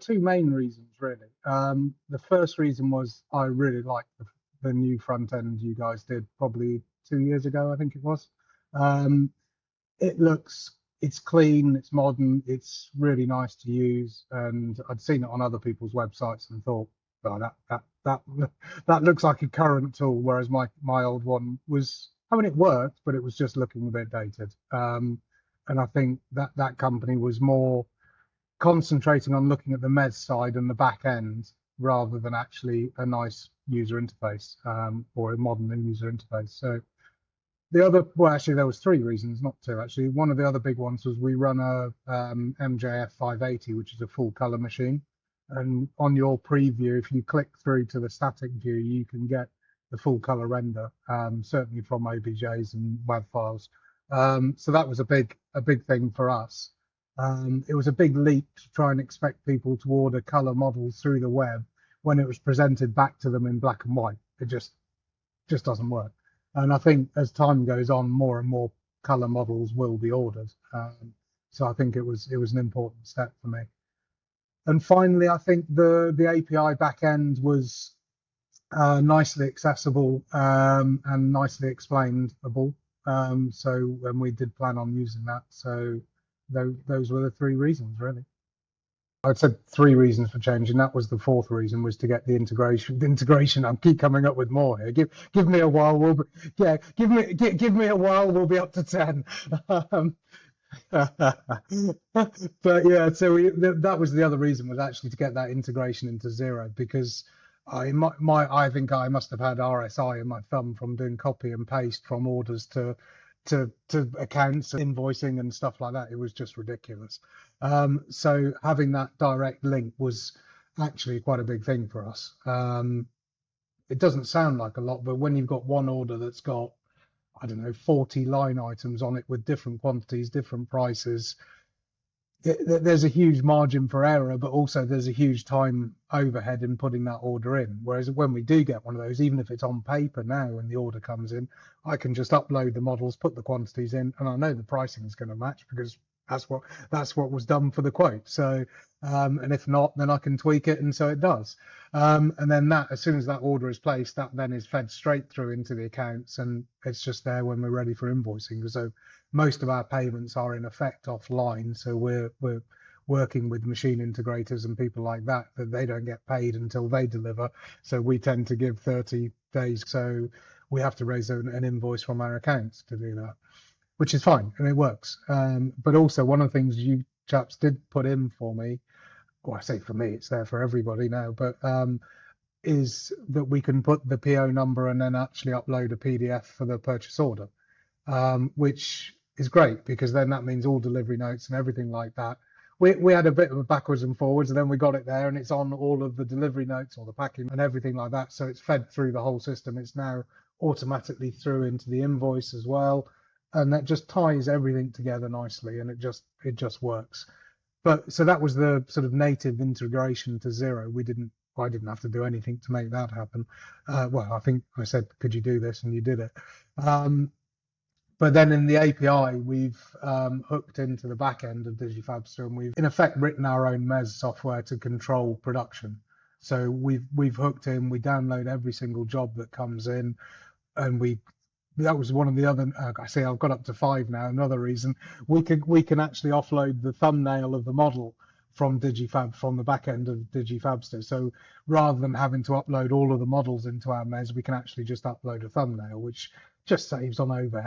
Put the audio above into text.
Two main reasons, really. The first reason was I really liked the new front end you guys did probably 2 years ago, I think it was. Um, it's clean, it's modern, it's really nice to use, and I'd seen it on other people's websites and thought, oh, that looks like a current tool, whereas my old one was, I mean, it worked, but it was just looking a bit dated. And I think that company was more concentrating on looking at the MES side and the back end rather than actually a nice user interface, or a modern user interface. So well, actually, there was three reasons, not two. Actually, one of the other big ones was we run a MJF 580, which is a full color machine. And on your preview, if you click through to the static view, you can get the full color render, certainly from OBJs and WAV files. So that was a big thing for us. It was a big leap to try and expect people to order color models through the web when it was presented back to them in black and white. It just doesn't work. And I think as time goes on, more and more color models will be ordered. So I think it was an important step for me. And finally, I think the API backend was nicely accessible, and nicely explainable. So when we did plan on using that, so those were the three reasons, really. I'd said three reasons for changing. That was the fourth reason, was to get the integration. I keep coming up with more here. Give me a while. Give me a while. We'll be up to 10. But yeah, so that was the other reason, was actually to get that integration into Zero, because I think I must have had RSI in my thumb from doing copy and paste from orders to accounts, invoicing and stuff like that. It was just ridiculous. So having that direct link was actually quite a big thing for us. It doesn't sound like a lot, but when you've got one order that's got, I don't know, 40 line items on it with different quantities, different prices, there's a huge margin for error, but also there's a huge time overhead in putting that order in. Whereas when we do get one of those, even if it's on paper now when the order comes in, I can just upload the models, put the quantities in, and I know the pricing is going to match, because that's what was done for the quote. So and if not, then I can tweak it, and so it does. And then as soon as that order is placed, that then is fed straight through into the accounts, and it's just there when we're ready for invoicing. So most of our payments are in effect offline, so we're working with machine integrators and people like that they don't get paid until they deliver. So we tend to give 30 days, so we have to raise an invoice from our accounts to do that, which is fine, and it works. But also, one of the things you chaps did put in for me, well, I say for me, it's there for everybody now, but is that we can put the PO number and then actually upload a PDF for the purchase order, which is great, because then that means all delivery notes and everything like that. We had a bit of a backwards and forwards, and then we got it there, and it's on all of the delivery notes, or the packing and everything like that. So it's fed through the whole system. It's now automatically through into the invoice as well, and that just ties everything together nicely, and it just works. But so that was the sort of native integration to Zero. I didn't have to do anything to make that happen. Well, I think I said, could you do this? And you did it. But then in the API, we've hooked into the back end of DigiFabster, and we've in effect written our own MES software to control production. So we've hooked in. We download every single job that comes in, and that was one of the other. I say I've got up to 5 now. Another reason we can actually offload the thumbnail of the model from the back end of DigiFabster. So rather than having to upload all of the models into our MES, we can actually just upload a thumbnail, which just saves on overhead.